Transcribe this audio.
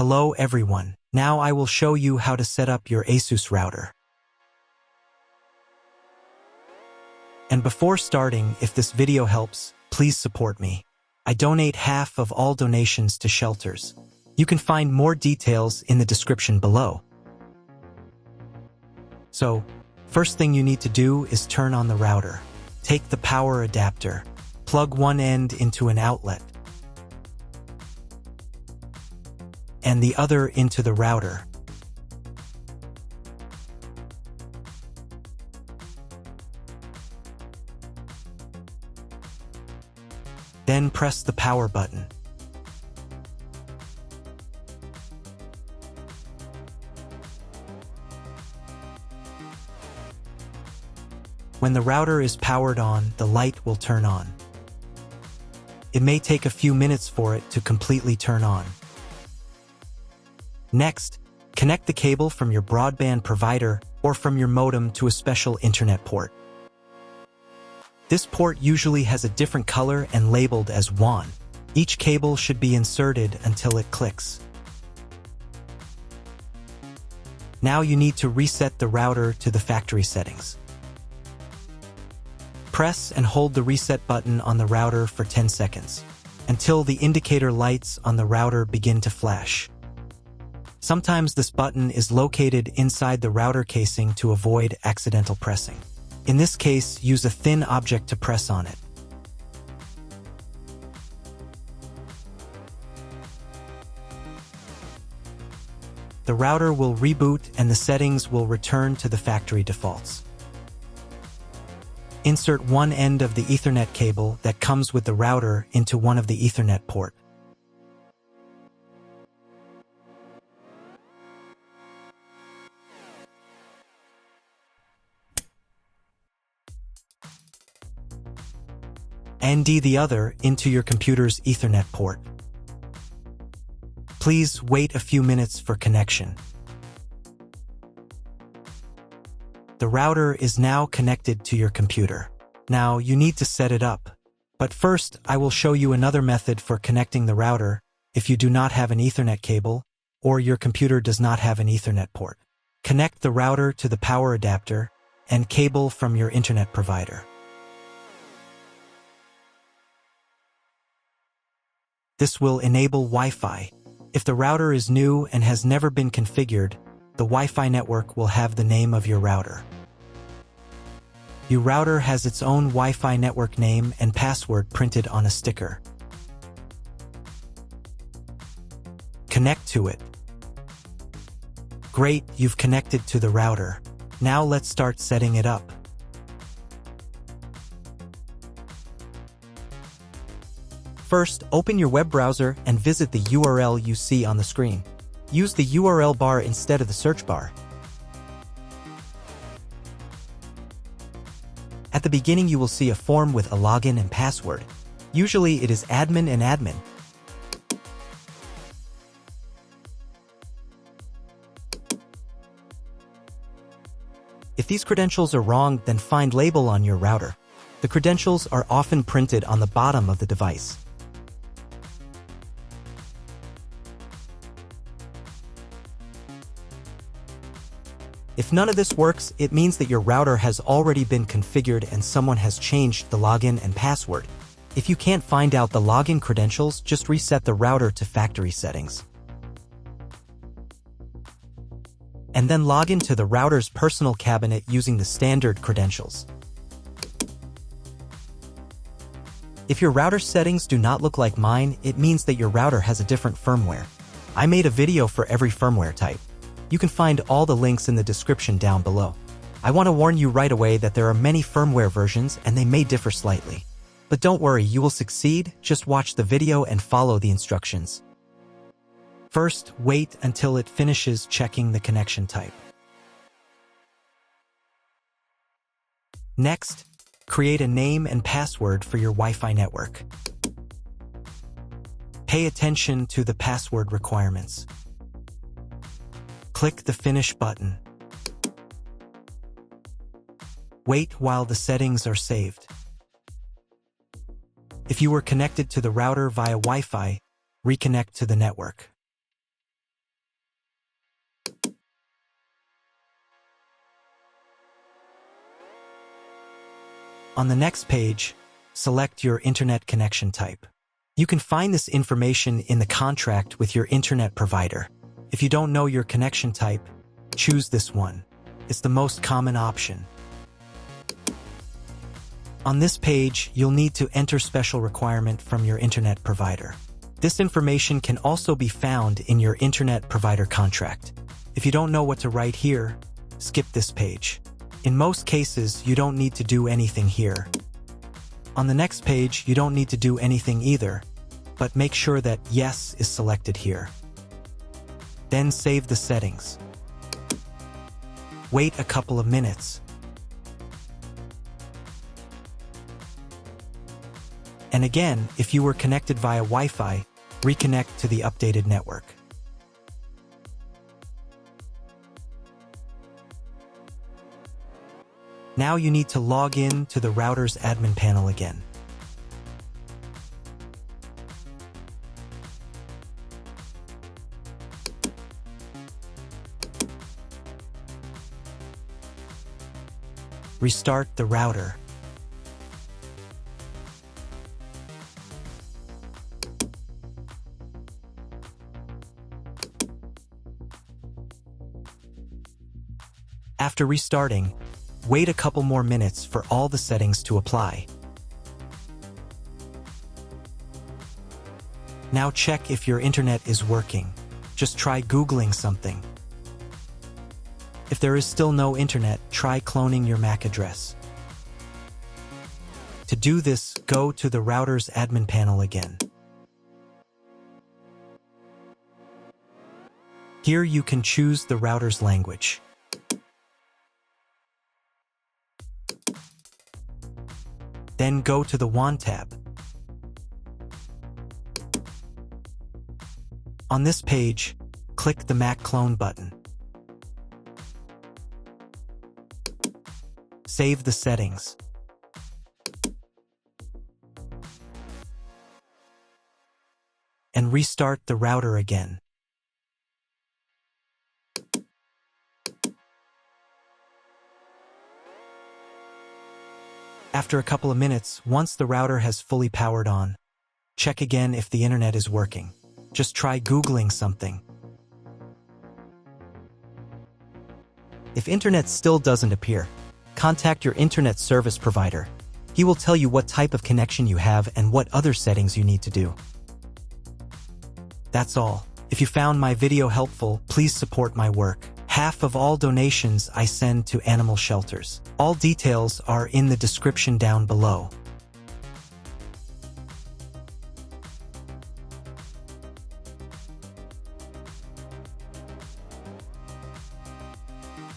Hello everyone, now I will show you how to set up your ASUS router. And before starting, if this video helps, please support me. I donate half of all donations to shelters. You can find more details in the description below. So, first thing you need to do is turn on the router. Take the power adapter, plug one end into an outlet, and the other into the router. Then press the power button. When the router is powered on, the light will turn on. It may take a few minutes for it to completely turn on. Next, connect the cable from your broadband provider or from your modem to a special internet port. This port usually has a different color and labeled as WAN. Each cable should be inserted until it clicks. Now you need to reset the router to the factory settings. Press and hold the reset button on the router for 10 seconds, until the indicator lights on the router begin to flash. Sometimes this button is located inside the router casing to avoid accidental pressing. In this case, use a thin object to press on it. The router will reboot and the settings will return to the factory defaults. Insert one end of the Ethernet cable that comes with the router into one of the Ethernet port. And the other into your computer's Ethernet port. Please wait a few minutes for connection. The router is now connected to your computer. Now you need to set it up. But first, I will show you another method for connecting the router if you do not have an Ethernet cable or your computer does not have an Ethernet port. Connect the router to the power adapter and cable from your internet provider. This will enable Wi-Fi. If the router is new and has never been configured, the Wi-Fi network will have the name of your router. Your router has its own Wi-Fi network name and password printed on a sticker. Connect to it. Great, you've connected to the router. Now let's start setting it up. First, open your web browser and visit the URL you see on the screen. Use the URL bar instead of the search bar. At the beginning, you will see a form with a login and password. Usually it is admin and admin. If these credentials are wrong, then find label on your router. The credentials are often printed on the bottom of the device. If none of this works, it means that your router has already been configured and someone has changed the login and password. If you can't find out the login credentials, just reset the router to factory settings. And then log into the router's personal cabinet using the standard credentials. If your router settings do not look like mine, it means that your router has a different firmware. I made a video for every firmware type. You can find all the links in the description down below. I want to warn you right away that there are many firmware versions and they may differ slightly. But don't worry, you will succeed, just watch the video and follow the instructions. First, wait until it finishes checking the connection type. Next, create a name and password for your Wi-Fi network. Pay attention to the password requirements. Click the Finish button. Wait while the settings are saved. If you were connected to the router via Wi-Fi, reconnect to the network. On the next page, select your internet connection type. You can find this information in the contract with your internet provider. If you don't know your connection type, choose this one. It's the most common option. On this page, you'll need to enter special requirement from your internet provider. This information can also be found in your internet provider contract. If you don't know what to write here, skip this page. In most cases, you don't need to do anything here. On the next page, you don't need to do anything either, but make sure that Yes is selected here. Then save the settings. Wait a couple of minutes. And again, if you were connected via Wi-Fi, reconnect to the updated network. Now you need to log in to the router's admin panel again. Restart the router. After restarting, wait a couple more minutes for all the settings to apply. Now check if your internet is working. Just try Googling something. If there is still no internet, try cloning your MAC address. To do this, go to the router's admin panel again. Here you can choose the router's language. Then go to the WAN tab. On this page, click the MAC clone button. Save the settings. And restart the router again. After a couple of minutes, once the router has fully powered on, check again if the internet is working. Just try Googling something. If internet still doesn't appear, contact your internet service provider. He will tell you what type of connection you have and what other settings you need to do. That's all. If you found my video helpful, please support my work. Half of all donations I send to animal shelters. All details are in the description down below.